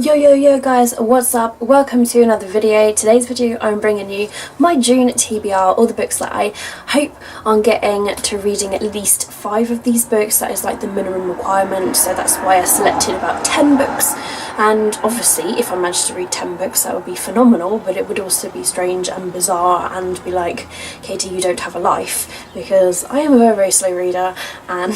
Yo guys, what's up? Welcome to another video. Today's video I'm bringing you my June TBR, all the books that I hope on getting to reading at least 5 of these books. That is like the minimum requirement, so that's why I selected about 10 books. And obviously if I managed to read 10 books that would be phenomenal, but it would also be strange and bizarre and be like, Katie, you don't have a life, because I am a very, very slow reader and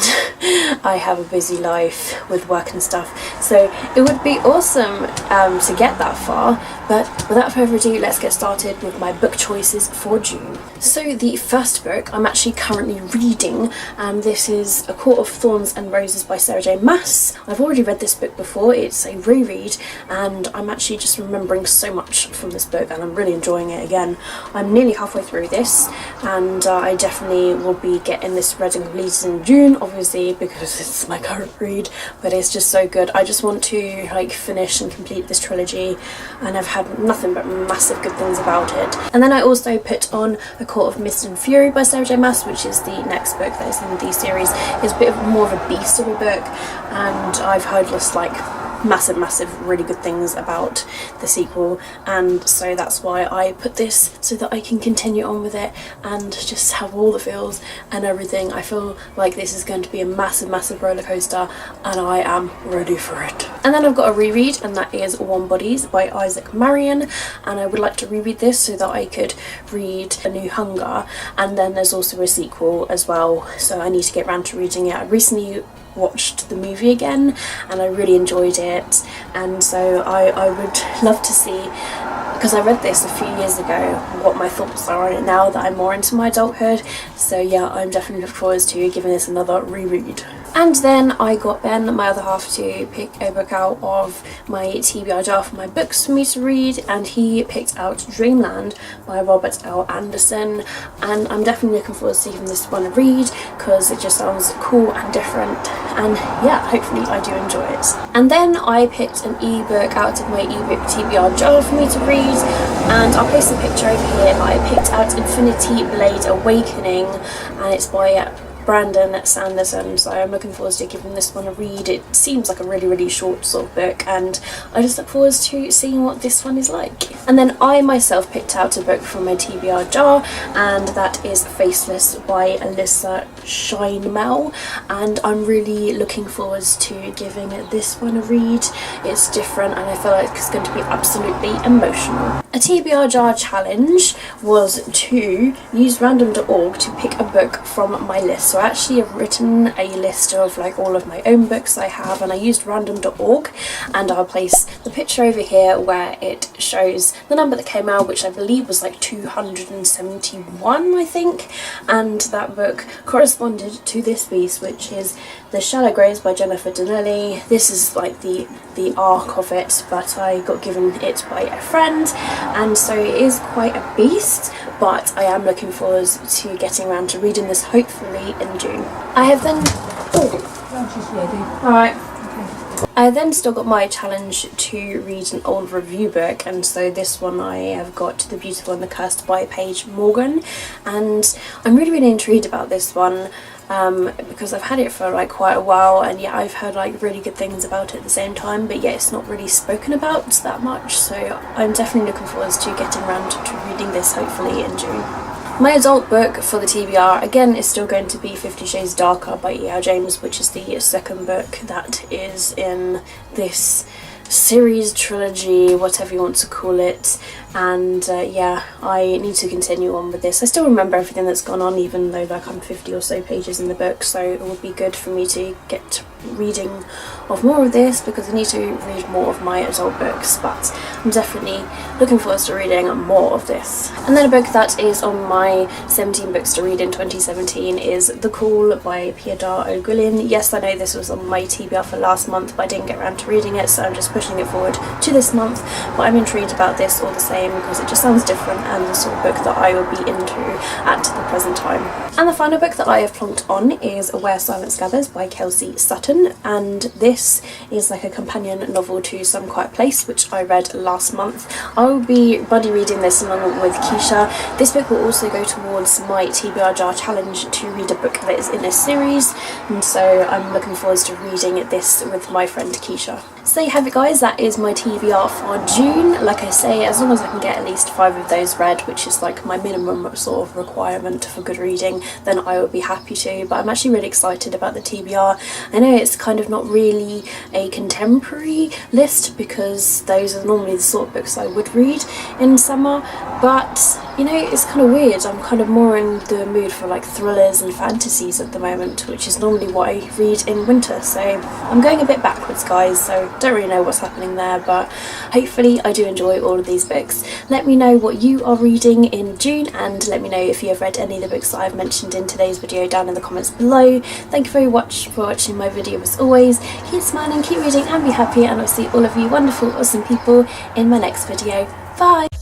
I have a busy life with work and stuff. So it would be awesome to get that far, but without further ado, let's get started with my book choices for June. So the first book I'm actually currently reading, and this is A Court of Thorns and Roses by Sarah J Maas. I've already read this book before, it's a reread, and I'm actually just remembering so much from this book and I'm really enjoying it again. I'm nearly halfway through this, and I definitely will be getting this read and completed in June, obviously because it's my current read, but it's just so good. I just want to like finish and complete this trilogy, and I've had nothing but massive good things about it. And then I also put on A Court of Mist and Fury by Sarah J Maas, which is the next book that is in the series. It's a bit of more of a beast of a book, and I've heard just like massive really good things about the sequel, and so that's why I put this, so that I can continue on with it and just have all the feels and everything. I feel like this is going to be a massive roller coaster, and I am ready for it. And then I've got a reread, and that is Warm Bodies by Isaac Marion, and I would like to reread this so that I could read A New Hunger, and then there's also a sequel as well, so I need to get around to reading it. I recently watched the movie again and I really enjoyed it, and so I would love to see, because I read this a few years ago, what my thoughts are on it now that I'm more into my adulthood. So yeah, I'm definitely looking forward to giving this another reread. And then I got Ben, my other half, to pick a book out of my TBR jar for my books for me to read, and he picked out Greenland by Robert L. Anderson, and I'm definitely looking forward to giving this one a read because it just sounds cool and different, and yeah, hopefully I do enjoy it. And then I picked an ebook out of my ebook TBR jar for me to read, and I'll place a picture over here. I picked out Infinity Blade Awakening, and it's by Brandon Sanderson, so I'm looking forward to giving this one a read. It seems like a really short sort of book, and I just look forward to seeing what this one is like. And then I myself picked out a book from my TBR jar, and that is Faceless by Alyssa Scheinmel, and I'm really looking forward to giving this one a read. It's different and I feel like it's going to be absolutely emotional. A TBR jar challenge was to use random.org to pick a book from my list. So I actually have written a list of like all of my own books I have, and I used random.org, and I'll place the picture over here where it shows the number that came out, which I believe was like 271, I think, and that book corresponded to this piece, which is The Shallow Graves by Jennifer Donnelly. This is like the arc of it, but I got given it by a friend, and so it is quite a beast, but I am looking forward to getting around to reading this hopefully in June. I have then I then still got my challenge to read an old review book, and so this one I have got The Beautiful and the Cursed by Paige Morgan, and I'm really intrigued about this one. Because I've had it for like quite a while, and yeah, I've heard like really good things about it at the same time, but yeah, it's not really spoken about that much, so I'm definitely looking forward to getting around to reading this hopefully in June. My adult book for the TBR, again, is still going to be 50 Shades Darker by E.L. James, which is the second book that is in this series, trilogy, whatever you want to call it, and yeah, I need to continue on with this. I still remember everything that's gone on, even though like I'm 50 or so pages in the book, so it would be good for me to get reading of more of this, because I need to read more of my adult books, but I'm definitely looking forward to reading more of this. And then a book that is on my 17 books to read in 2017 is The Call by Piedar O'Guilin. Yes, I know this was on my TBR for last month, but I didn't get around to reading it, so I'm just pushing it forward to this month, but I'm intrigued about this all the same because it just sounds different and the sort of book that I will be into at the present time. And the final book that I have plonked on is Where Silence Gathers by Kelsey Sutton, and this is like a companion novel to Some Quiet Place, which I read last month. I will be buddy reading this along with Keisha. This book will also go towards my TBR jar challenge to read a book that is in a series, and so I'm looking forward to reading this with my friend Keisha. So there you have it guys, that is my TBR for June. Like I say, as long as I can get at least 5 of those read, which is like my minimum sort of requirement for good reading, then I would be happy to. But I'm actually really excited about the TBR. I know it's kind of not really a contemporary list because those are normally the sort of books I would read in summer, but you know, it's kind of weird. I'm kind of more in the mood for like thrillers and fantasies at the moment, which is normally what I read in winter, so I'm going a bit backwards guys, so don't really know what's happening there, but hopefully I do enjoy all of these books. Let me know what you are reading in June, and let me know if you have read any of the books that I've mentioned in today's video down in the comments below. Thank you very much for watching my video as always. Keep smiling, keep reading and be happy, and I'll see all of you wonderful awesome people in my next video. Bye!